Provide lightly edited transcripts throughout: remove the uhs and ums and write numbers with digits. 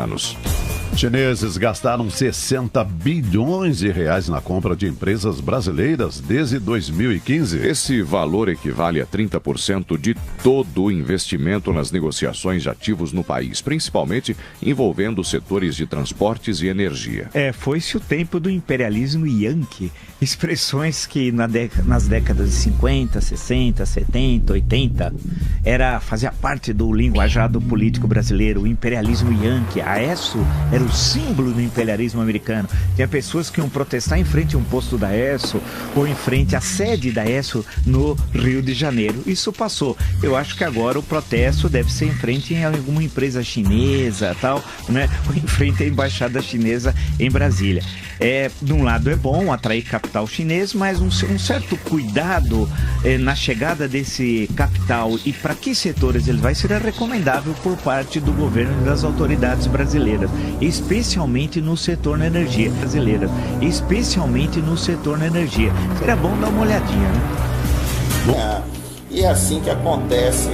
americanos. Chineses gastaram 60 bilhões de reais na compra de empresas brasileiras desde 2015. Esse valor equivale a 30% de todo o investimento nas negociações de ativos no país, principalmente envolvendo os setores de transportes e energia. Foi-se o tempo do imperialismo yankee, expressões que nas décadas de 50, 60, 70, 80, fazia parte do linguajado político brasileiro. O imperialismo yankee, a ESSO, era o símbolo do imperialismo americano. Tinha pessoas que iam protestar em frente a um posto da ESSO ou em frente à sede da ESSO no Rio de Janeiro. Isso passou. Eu acho que agora o protesto deve ser em frente a alguma empresa chinesa, tal, né? Ou em frente à embaixada chinesa em Brasília. De um lado é bom atrair capital chinês, mas um certo cuidado na chegada desse capital e para que setores ele vai ser recomendável por parte do governo e das autoridades brasileiras, especialmente no setor da energia brasileira, especialmente no setor da energia. Seria bom dar uma olhadinha, né? E é assim que acontece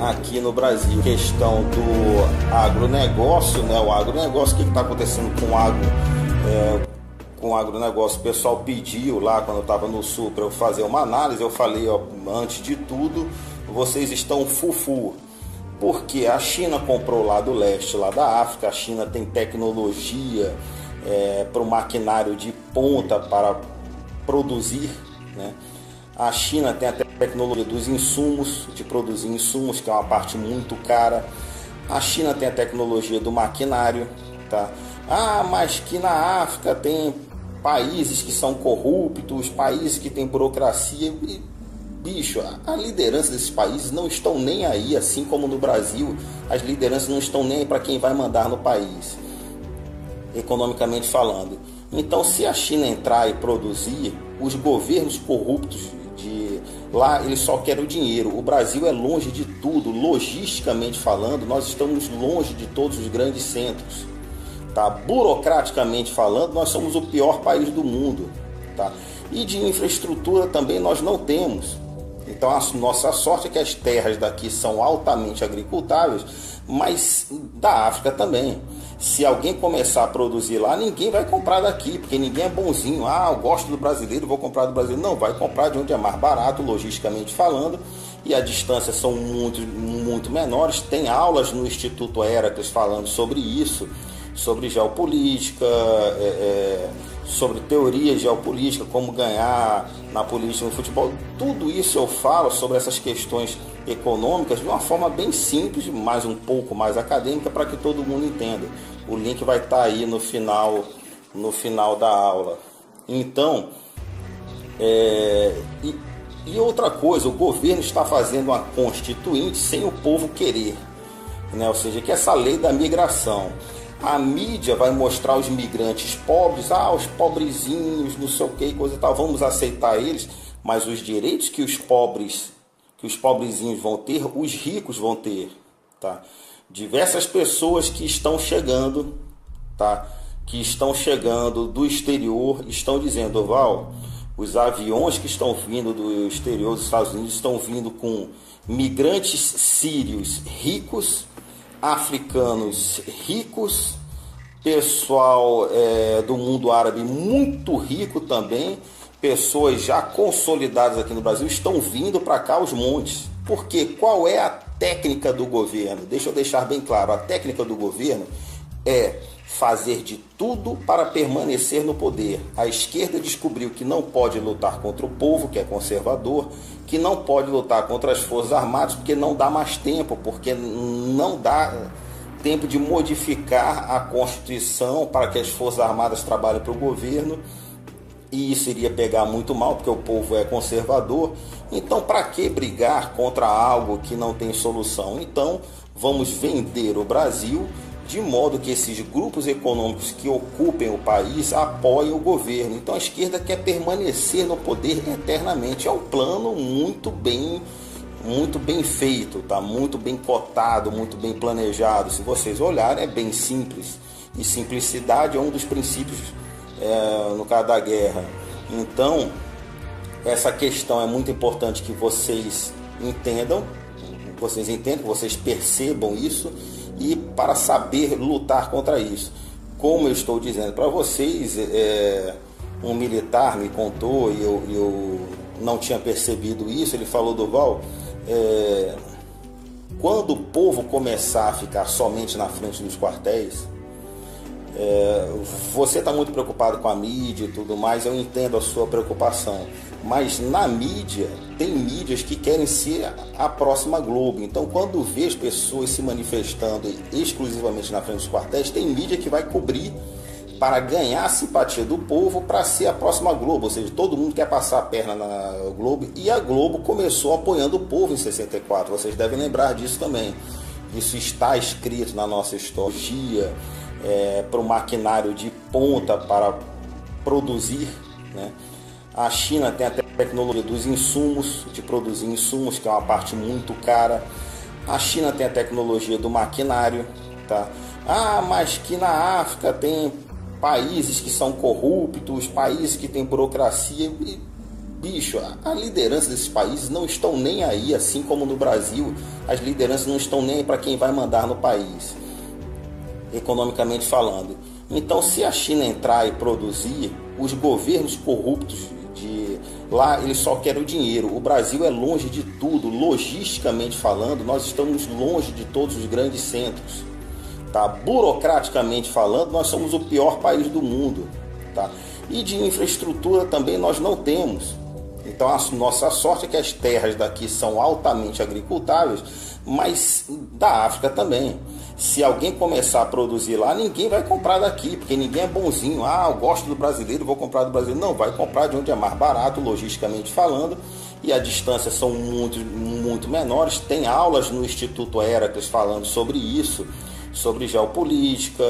aqui no Brasil. Questão do agronegócio, né? O agronegócio, o que está acontecendo com o agronegócio? O pessoal pediu lá, quando eu estava no Sul, para eu fazer uma análise. Eu falei, antes de tudo, vocês estão fufu. Porque a China comprou lá do leste, lá da África. A China tem tecnologia para o maquinário de ponta para produzir, né? A China tem a tecnologia dos insumos, de produzir insumos, que é uma parte muito cara. A China tem a tecnologia do maquinário, tá? Mas que na África tem países que são corruptos, países que têm burocracia. E, bicho, a liderança desses países não estão nem aí, assim como no Brasil, as lideranças não estão nem aí para quem vai mandar no país, economicamente falando. Então, se a China entrar e produzir, os governos corruptos de lá, eles só querem o dinheiro. O Brasil é longe de tudo, logisticamente falando, nós estamos longe de todos os grandes centros, tá? Burocraticamente falando, nós somos o pior país do mundo, tá? E de infraestrutura também nós não temos. Então a nossa sorte é que as terras daqui são altamente agricultáveis, mas da África também. Se alguém começar a produzir lá, ninguém vai comprar daqui, porque ninguém é bonzinho. Eu gosto do brasileiro, vou comprar do brasileiro. Não, vai comprar de onde é mais barato, logisticamente falando, e as distâncias são muito, muito menores. Tem aulas no Instituto Heracles falando sobre isso, sobre geopolítica, sobre teoria geopolítica, como ganhar na política, no futebol. Tudo isso eu falo sobre essas questões econômicas de uma forma bem simples, mas um pouco mais acadêmica, para que todo mundo entenda. O link vai estar aí no final da aula. Então, e outra coisa, o governo está fazendo uma constituinte sem o povo querer, né? Ou seja, que essa lei da migração, a mídia vai mostrar os migrantes pobres, os pobrezinhos, não sei o que, coisa e tal, vamos aceitar eles, mas os direitos que os pobrezinhos vão ter, os ricos vão ter, tá? Diversas pessoas que estão chegando, tá? Que estão chegando do exterior, estão dizendo, Val, os aviões que estão vindo do exterior dos Estados Unidos estão vindo com migrantes sírios ricos, africanos ricos, pessoal do mundo árabe muito rico também, pessoas já consolidadas aqui no Brasil estão vindo para cá aos montes. Porque qual é a técnica do governo? Deixa eu deixar bem claro, a técnica do governo é fazer de tudo para permanecer no poder. A esquerda descobriu que não pode lutar contra o povo, que é conservador, que não pode lutar contra as Forças Armadas, porque não dá mais tempo, porque não dá tempo de modificar a Constituição para que as Forças Armadas trabalhem para o governo, e isso iria pegar muito mal, porque o povo é conservador. Então, para que brigar contra algo que não tem solução? Então, vamos vender o Brasil de modo que esses grupos econômicos que ocupem o país apoiem o governo. Então a esquerda quer permanecer no poder eternamente. É um plano muito bem feito, tá? Muito bem cotado, muito bem planejado. Se vocês olharem, é bem simples. E simplicidade é um dos princípios no caso da guerra. Então, essa questão é muito importante que vocês entendam, que vocês percebam isso. e para saber lutar contra isso. Como eu estou dizendo para vocês, um militar me contou e eu não tinha percebido isso. Ele falou: Durval, quando o povo começar a ficar somente na frente dos quartéis, você está muito preocupado com a mídia e tudo mais, eu entendo a sua preocupação, mas na mídia, tem mídias que querem ser a próxima Globo. Então, quando vê as pessoas se manifestando exclusivamente na frente dos quartéis, tem mídia que vai cobrir para ganhar a simpatia do povo para ser a próxima Globo. Ou seja, todo mundo quer passar a perna na Globo, e a Globo começou apoiando o povo em 64. Vocês devem lembrar disso também. Isso está escrito na nossa história. Para o maquinário de ponta para produzir, né? A China tem a tecnologia dos insumos, de produzir insumos, que é uma parte muito cara. A China tem a tecnologia do maquinário, tá? Mas que na África tem países que são corruptos, países que têm burocracia. E, bicho, a liderança desses países não estão nem aí, assim como no Brasil, as lideranças não estão nem aí para quem vai mandar no país, economicamente falando. Então, se a China entrar e produzir, os governos corruptos de lá, eles só querem o dinheiro. O Brasil é longe de tudo, logisticamente falando, nós estamos longe de todos os grandes centros, tá? Burocraticamente falando, nós somos o pior país do mundo, tá? E de infraestrutura também nós não temos. Então, a nossa sorte é que as terras daqui são altamente agricultáveis, mas da África também. Se alguém começar a produzir lá, ninguém vai comprar daqui, porque ninguém é bonzinho. Eu gosto do brasileiro, vou comprar do brasileiro. Não, vai comprar de onde é mais barato, logisticamente falando, e as distâncias são muito menores. Tem aulas no Instituto Heracles falando sobre isso, sobre geopolítica,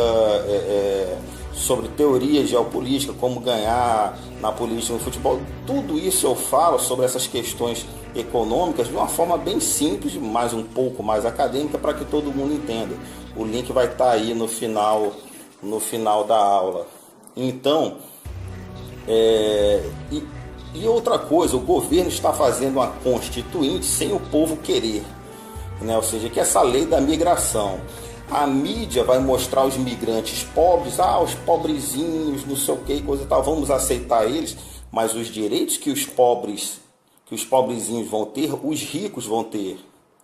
sobre teoria geopolítica, como ganhar na política, no futebol. Tudo isso eu falo sobre essas questões econômicas de uma forma bem simples, mas um pouco mais acadêmica, para que todo mundo entenda. O link vai estar aí no final da aula. Então, e outra coisa, o governo está fazendo uma constituinte sem o povo querer, né? Ou seja, que essa lei da migração, a mídia vai mostrar os migrantes pobres, os pobrezinhos, não sei o que, coisa e tal, vamos aceitar eles, mas os direitos que os pobrezinhos vão ter, os ricos vão ter,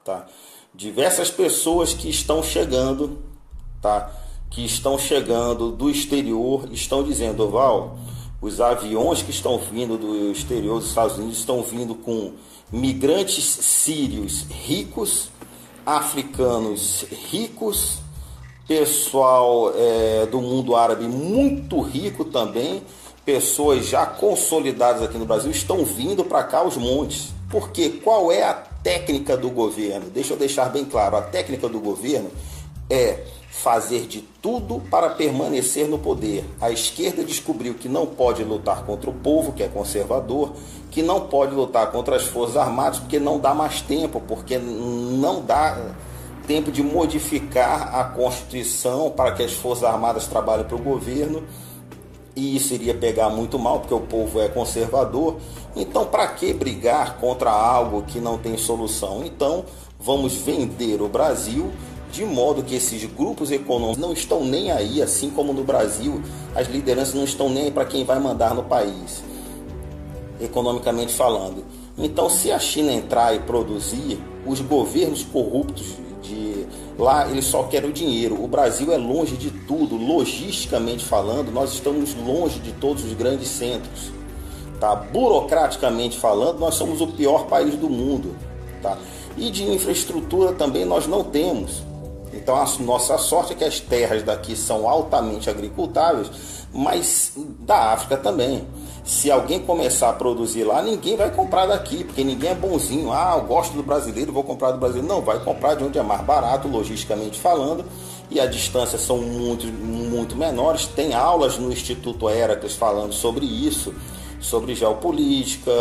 tá? Diversas pessoas que estão chegando, tá? Que estão chegando do exterior, estão dizendo: Val, os aviões que estão vindo do exterior dos Estados Unidos estão vindo com migrantes sírios ricos, africanos ricos, pessoal do mundo árabe muito rico também, pessoas já consolidadas aqui no Brasil estão vindo para cá aos montes. Porque qual é a técnica do governo? Deixa eu deixar bem claro, a técnica do governo é fazer de tudo para permanecer no poder. A esquerda descobriu que não pode lutar contra o povo, que é conservador, que não pode lutar contra as Forças Armadas, porque não dá mais tempo, porque não dá tempo de modificar a Constituição para que as Forças Armadas trabalhem para o governo, e isso iria pegar muito mal, porque o povo é conservador. Então, para que brigar contra algo que não tem solução? Então, vamos vender o Brasil de modo que esses grupos econômicos não estão nem aí, assim como no Brasil, as lideranças não estão nem aí para quem vai mandar no país, economicamente falando. Então, se a China entrar e produzir, os governos corruptos de lá, eles só querem o dinheiro. O Brasil é longe de tudo, logisticamente falando, nós estamos longe de todos os grandes centros, tá? Burocraticamente falando, nós somos o pior país do mundo, tá? E de infraestrutura também nós não temos. Então, a nossa sorte é que as terras daqui são altamente agricultáveis, mas da África também. Se alguém começar a produzir lá, ninguém vai comprar daqui, porque ninguém é bonzinho. Eu gosto do brasileiro, vou comprar do brasileiro. Não, vai comprar de onde é mais barato, logisticamente falando, e as distâncias são muito menores. Tem aulas no Instituto Heracles falando sobre isso, sobre geopolítica,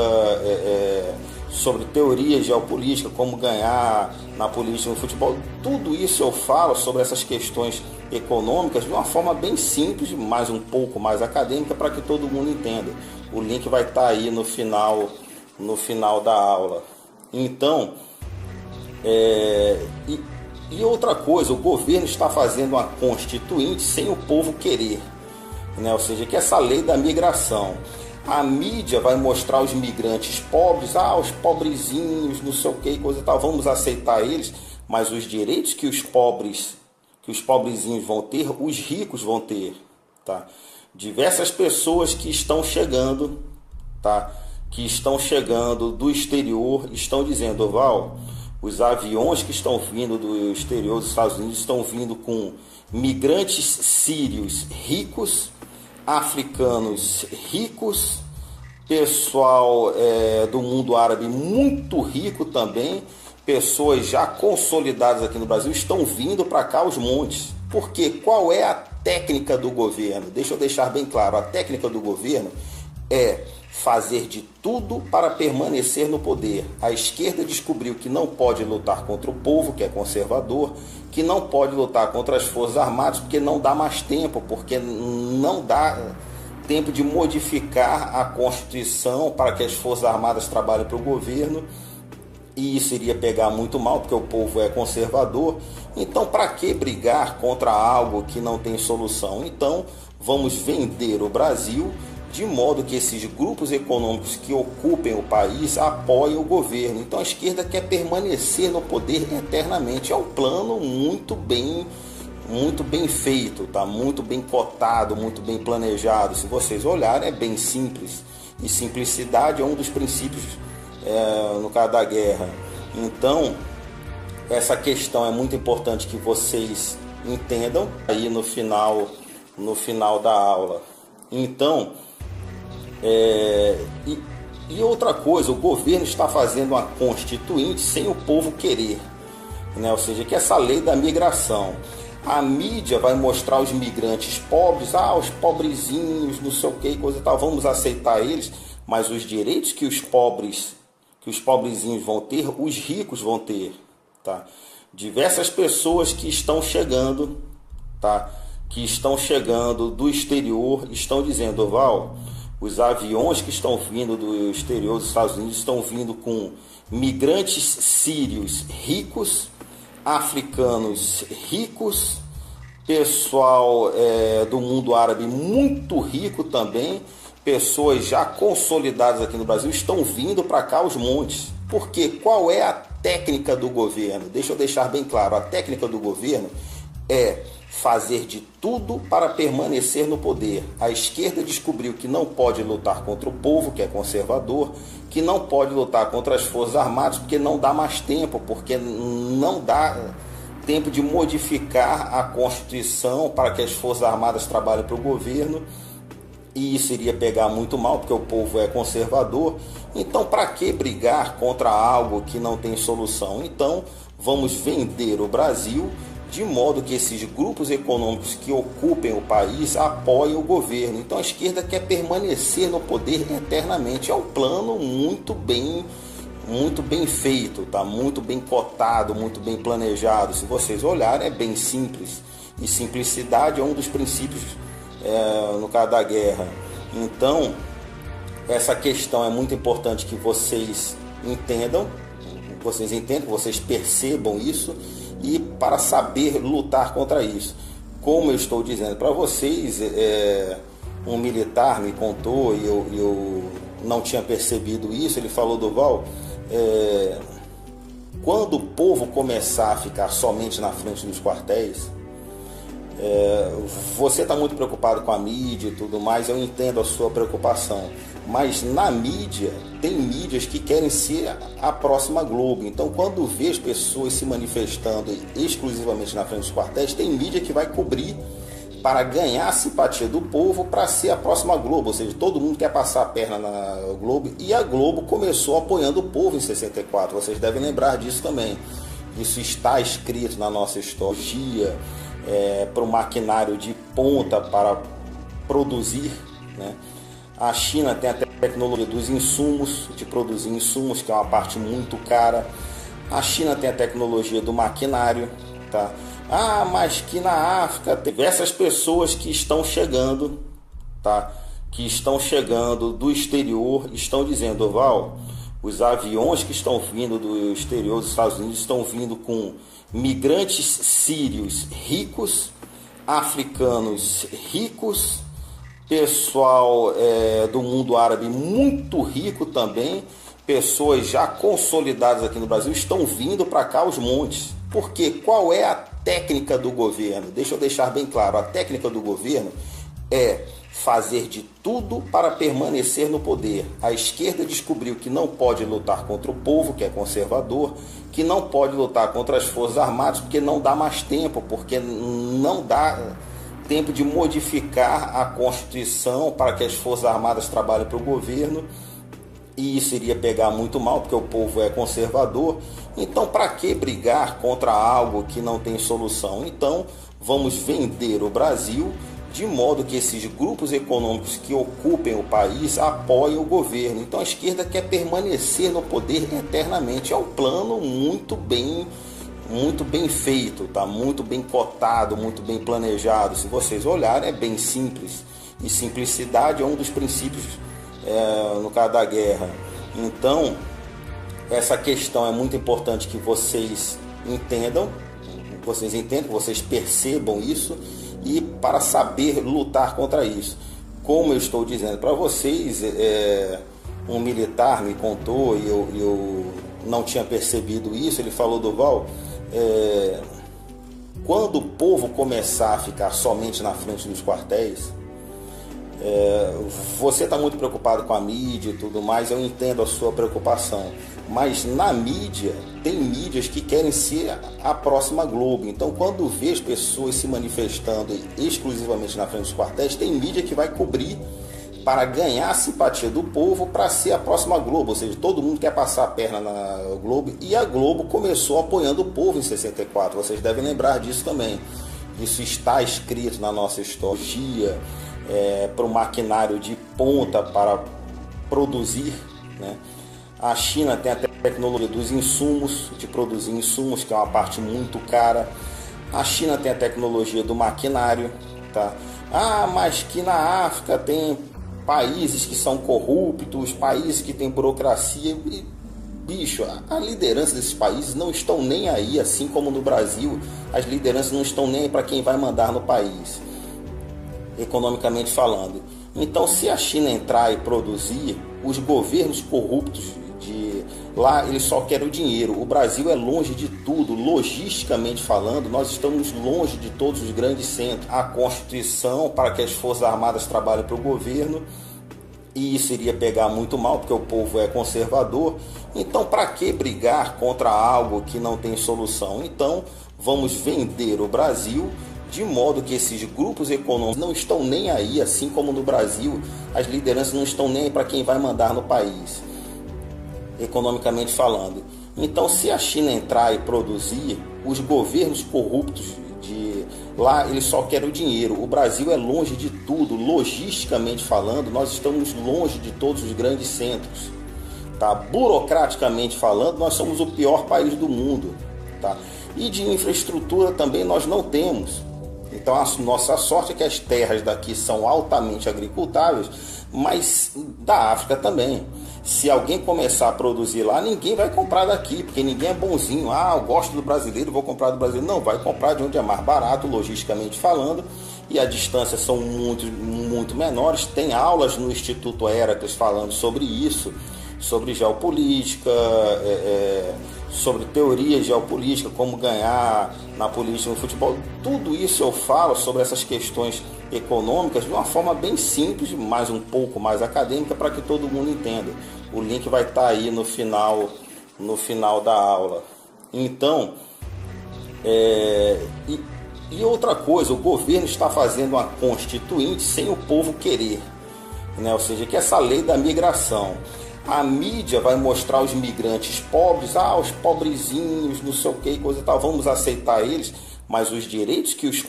sobre teoria geopolítica, como ganhar na política, no futebol. Tudo isso eu falo sobre essas questões econômicas de uma forma bem simples, mas um pouco mais acadêmica, para que todo mundo entenda. O link vai estar aí no final da aula. Então, E outra coisa, o governo está fazendo uma constituinte sem o povo querer, né? Ou seja, que essa lei da migração, a mídia vai mostrar os migrantes pobres, os pobrezinhos, não sei o que, coisa e tal, vamos aceitar eles, mas os direitos que os pobrezinhos vão ter, os ricos vão ter, tá? Diversas pessoas que estão chegando, tá? Que estão chegando do exterior, estão dizendo, Val, os aviões que estão vindo do exterior dos Estados Unidos estão vindo com migrantes sírios ricos, africanos ricos, pessoal do mundo árabe muito rico também, pessoas já consolidadas aqui no Brasil estão vindo para cá aos montes. Porque qual é a técnica do governo? Deixa eu deixar bem claro, a técnica do governo é fazer de tudo para permanecer no poder. A esquerda descobriu que não pode lutar contra o povo, que é conservador, que não pode lutar contra as Forças Armadas, porque não dá mais tempo, porque não dá tempo de modificar a Constituição para que as Forças Armadas trabalhem para o governo, e isso iria pegar muito mal, porque o povo é conservador. Então, para que brigar contra algo que não tem solução? Então, vamos vender o Brasil de modo que esses grupos econômicos que ocupem o país apoiem o governo. Então a esquerda quer permanecer no poder eternamente. É um plano muito bem feito, tá? Muito bem cotado, muito bem planejado. Se vocês olharem, é bem simples. E simplicidade é um dos princípios no caso da guerra. Então, essa questão é muito importante que vocês entendam aí no final da aula. Então, e outra coisa, o governo está fazendo uma constituinte sem o povo querer, né? Ou seja, que essa lei da migração, a mídia vai mostrar os migrantes pobres, os pobrezinhos, não sei o que, coisa e tal, vamos aceitar eles, mas os direitos que os pobrezinhos vão ter, os ricos vão ter, tá? Diversas pessoas que estão chegando, tá? Que estão chegando do exterior, estão dizendo, Val, os aviões que estão vindo do exterior dos Estados Unidos estão vindo com migrantes sírios ricos, africanos ricos, pessoal do mundo árabe muito rico também, pessoas já consolidadas aqui no Brasil estão vindo para cá aos montes. Porque qual é a técnica do governo? Deixa eu deixar bem claro, a técnica do governo é fazer de tudo para permanecer no poder. A esquerda descobriu que não pode lutar contra o povo, que é conservador, que não pode lutar contra as Forças Armadas, porque não dá mais tempo, porque não dá tempo de modificar a Constituição para que as Forças Armadas trabalhem para o governo, e isso iria pegar muito mal, porque o povo é conservador. Então, para que brigar contra algo que não tem solução? Então, vamos vender o Brasil de modo que esses grupos econômicos que ocupem o país apoiem o governo. Então a esquerda quer permanecer no poder eternamente. É um plano muito bem feito, tá? Muito bem cotado, muito bem planejado. Se vocês olharem, é bem simples. E simplicidade é um dos princípios no caso da guerra. Então, essa questão é muito importante que vocês entendam, que vocês percebam isso, e para saber lutar contra isso. Como eu estou dizendo para vocês, um militar me contou, e eu não tinha percebido isso, ele falou, Duval, quando o povo começar a ficar somente na frente dos quartéis, você está muito preocupado com a mídia e tudo mais, eu entendo a sua preocupação, mas na mídia, tem mídias que querem ser a próxima Globo. Então, quando vê as pessoas se manifestando exclusivamente na frente dos quartéis, tem mídia que vai cobrir para ganhar a simpatia do povo para ser a próxima Globo. Ou seja, todo mundo quer passar a perna na Globo, e a Globo começou apoiando o povo em 64. Vocês devem lembrar disso também. Isso está escrito na nossa história, para o maquinário de ponta para produzir, né? A China tem a tecnologia dos insumos, de produzir insumos, que é uma parte muito cara. A China tem a tecnologia do maquinário, tá? Mas que na África tem diversas pessoas que estão chegando, tá? Que estão chegando do exterior, estão dizendo, Val, os aviões que estão vindo do exterior dos Estados Unidos estão vindo com migrantes sírios ricos, africanos ricos, pessoal do mundo árabe muito rico também, pessoas já consolidadas aqui no Brasil estão vindo para cá aos montes. Porque qual é a técnica do governo? Deixa eu deixar bem claro, a técnica do governo é fazer de tudo para permanecer no poder. A esquerda descobriu que não pode lutar contra o povo, que é conservador, que não pode lutar contra as Forças Armadas, porque não dá mais tempo, porque não dá tempo de modificar a Constituição para que as Forças Armadas trabalhem para o governo, e isso iria pegar muito mal, porque o povo é conservador. Então, para que brigar contra algo que não tem solução? Então, vamos vender o Brasil de modo que esses grupos econômicos que ocupem o país apoiem o governo. Então, a esquerda quer permanecer no poder eternamente. É um plano muito bem feito, tá? Muito bem cotado, muito bem planejado. Se vocês olharem, é bem simples. E simplicidade é um dos princípios no caso da guerra. Então, essa questão é muito importante que vocês entendam, que vocês percebam isso, e para saber lutar contra isso. Como eu estou dizendo para vocês, um militar me contou, e eu não tinha percebido isso. Ele falou: Durval, quando o povo começar a ficar somente na frente dos quartéis, você está muito preocupado com a mídia e tudo mais, eu entendo a sua preocupação, mas na mídia, tem mídias que querem ser a próxima Globo. Então, quando vê as pessoas se manifestando exclusivamente na frente dos quartéis, tem mídia que vai cobrir para ganhar a simpatia do povo para ser a próxima Globo. Ou seja, todo mundo quer passar a perna na Globo, e a Globo começou apoiando o povo em 64. Vocês devem lembrar disso também. Isso está escrito na nossa história. Para o maquinário de ponta para produzir, né? A China tem a tecnologia dos insumos, de produzir insumos, que é uma parte muito cara. A China tem a tecnologia do maquinário, tá? Mas que na África tem países que são corruptos, países que têm burocracia. E, bicho, a liderança desses países não estão nem aí, assim como no Brasil, as lideranças não estão nem aí para quem vai mandar no país, economicamente falando. Então, se a China entrar e produzir, os governos corruptos de lá, eles só querem o dinheiro. O Brasil é longe de tudo, logisticamente falando, nós estamos longe de todos os grandes centros. A Constituição para que as Forças Armadas trabalhem para o governo, e isso iria pegar muito mal, porque o povo é conservador. Então, para que brigar contra algo que não tem solução? Então, vamos vender o Brasil de modo que esses grupos econômicos não estão nem aí, assim como no Brasil, as lideranças não estão nem aí para quem vai mandar no país, economicamente falando. Então, se a China entrar e produzir, os governos corruptos de lá, eles só querem o dinheiro. O Brasil é longe de tudo, logisticamente falando, nós estamos longe de todos os grandes centros, tá? Burocraticamente falando, nós somos o pior país do mundo, tá? E de infraestrutura também nós não temos. Então, a nossa sorte é que as terras daqui são altamente agricultáveis, mas da África também. Se alguém começar a produzir lá, ninguém vai comprar daqui, porque ninguém é bonzinho. Eu gosto do brasileiro, vou comprar do brasileiro. Não, vai comprar de onde é mais barato, logisticamente falando, e as distâncias são muito menores. Tem aulas no Instituto Heracles falando sobre isso, sobre geopolítica, sobre teoria geopolítica, como ganhar na política, no futebol. Tudo isso eu falo sobre essas questões econômicas de uma forma bem simples, mas um pouco mais acadêmica, para que todo mundo entenda. O link vai estar aí no final da aula. Então, e outra coisa, o governo está fazendo uma constituinte sem o povo querer, né? Ou seja, que essa lei da migração, a mídia vai mostrar os migrantes pobres, os pobrezinhos, não sei o que, coisa e tal, vamos aceitar eles, mas os direitos que os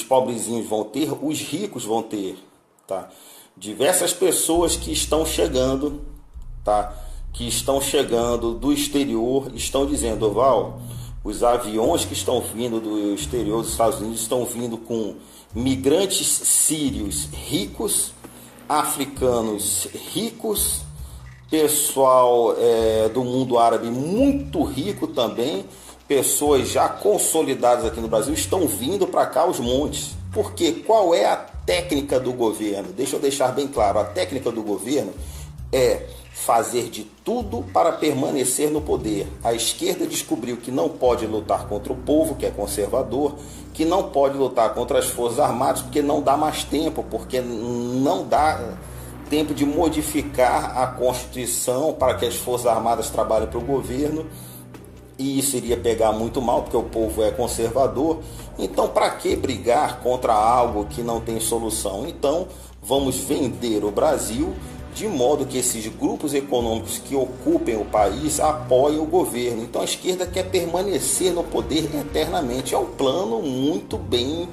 pobrezinhos vão ter, os ricos vão ter, tá? Diversas pessoas que estão chegando, tá? Que estão chegando do exterior, estão dizendo: Durval, os aviões que estão vindo do exterior dos Estados Unidos estão vindo com migrantes sírios ricos, africanos ricos, pessoal do mundo árabe muito rico também, pessoas já consolidadas aqui no Brasil, estão vindo para cá aos montes. Porque qual é a técnica do governo? Deixa eu deixar bem claro, a técnica do governo é fazer de tudo para permanecer no poder. A esquerda descobriu que não pode lutar contra o povo, que é conservador, que não pode lutar contra as Forças Armadas, porque não dá mais tempo, porque não dá tempo de modificar a Constituição para que as Forças Armadas trabalhem para o governo, e isso iria pegar muito mal, porque o povo é conservador. Então, para que brigar contra algo que não tem solução? Então, vamos vender o Brasil de modo que esses grupos econômicos que ocupem o país apoiem o governo. Então, a esquerda quer permanecer no poder eternamente. É um plano muito bem